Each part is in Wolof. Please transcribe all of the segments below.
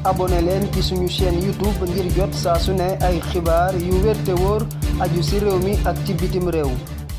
abonné leen ci suñu chaîne YouTube ngir jot saa su ne ay xibaar yu wér te wóor aju ci réew mi ak ci bitim réew.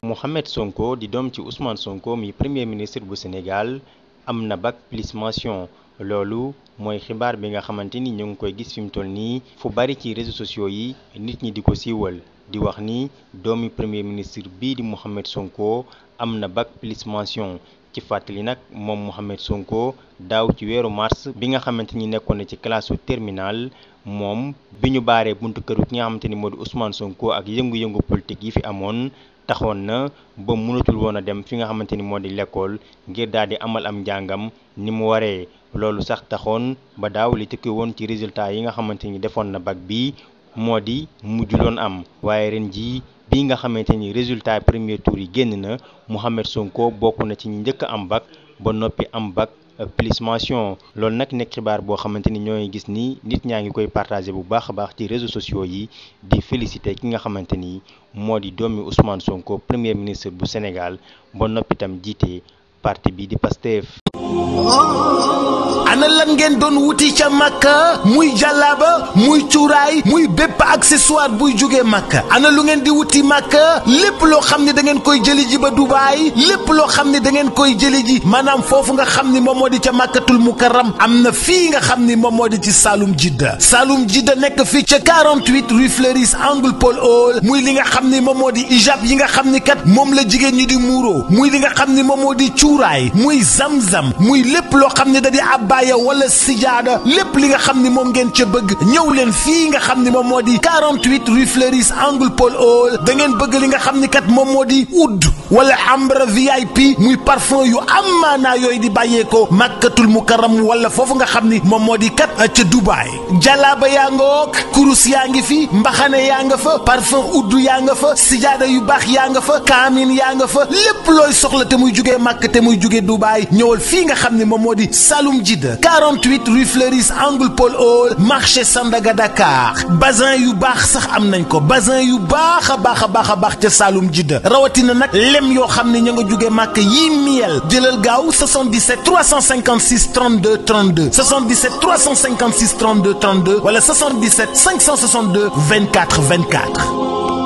Mohamed Sonko di doom ci Ousmane Sonko mi premier ministre bu Sénégal am na bac plus mention loolu mooy xibaar bi nga xamante ni ñu ngi koy gis fi mu toll nii fu bari ci réseaux sociaux yi nit ñi di ko siiwal di wax ni doomi premier ministre bii di Mohamed Sonko am na bac plus mention. ci fàttali nag moom Mohamed Sonko daaw ci weeru mars bi nga xamante ni nekkoon na ci classe terminale moom bi ñu baaree buntu këru ki nga xamante ni moo di Ousmane Sonko ak yëngu-yëngu politique yi fi amoon taxoon na ba mënatul woon a dem fi nga xamante ni moo di l'école ngir daal di amal am njàngam ni mu waree loolu sax taxoon ba daaw li tëkki woon ci résultat yi nga xamante ni defoon na bac bi moo di mujjuloon am waaye ren jii bi nga xamante ni résultat premier tour yi génn na Mohamed Sonko bokk na ci ñi njëkk am bac ba noppi am bac plus mention loolu nag nekk xibaar boo xamante ni ñooy gis ni nit ñaa ngi koy partagé bu baax a baax ci réseaux sociaux yi di félicité ki nga xamante ni moo di doomi Ousmane Sonko premier ministre bu Sénégal ba noppi tam jiite parti bi di Pastef. ana lan ngeen doon wuti ca Makka muy jàllaaba muy cuuraay muy bépp accessoire buy jógee Makka ana lu ngeen di wuti Makka lépp loo xam ne da ngeen koy jëli ji ba Dubaay lépp loo xam ne da ngeen koy jëli ji maanaam foofu nga xam ni moom moo di ca Makkatul Mukarram am na fii nga xam ni moom moo di ci Saloum Jidda nekk fii ca 48 rue Fleuris angle Paul Hall muy li nga xam ni moom moo di ijab yi nga xam ni kat moom la jigéen ñi di muuro muy li nga xam ni moom moo di cuuraay muy zamzam muy lépp loo xam ne da di abbaaya wala sijaada lépp li nga xam ni moom ngeen ca bëgg ñëw leen fii nga xam ni moom moo di 48 rue Fleuris angle Paul Hall da ngeen bëgg li nga xam ni kat moom moo di oud wala ambre VIP muy parfum yu amaanaa yooyu di bàyyeekoo Makkatul Mukarram wala foofu nga xam ni moom moo di kat ca Dubaay jalaaba yaa nga wook kurus yaa ngi fi mbaxane yaa nga fa parfum oud yaa nga fa sijaada yu baax yaa nga fa kaamin yaa nga fa lépp looy soxla te muy jugee Makka te muy jugee Dubaay ñëwal fii nga xam ni moom moo di Saloum Jidda 48 rue Fleuris angle Paul Hall marché Sandaga Dakar bazin yu baax sax am nañ ko bazin yu baax a baax ca Saloum Jidda rawatina nag lem yoo xam ne ña nga jóge màkk yi miel jëlal gaaw 77 356 32 32 77 356 32 32 wala 77 562 24 24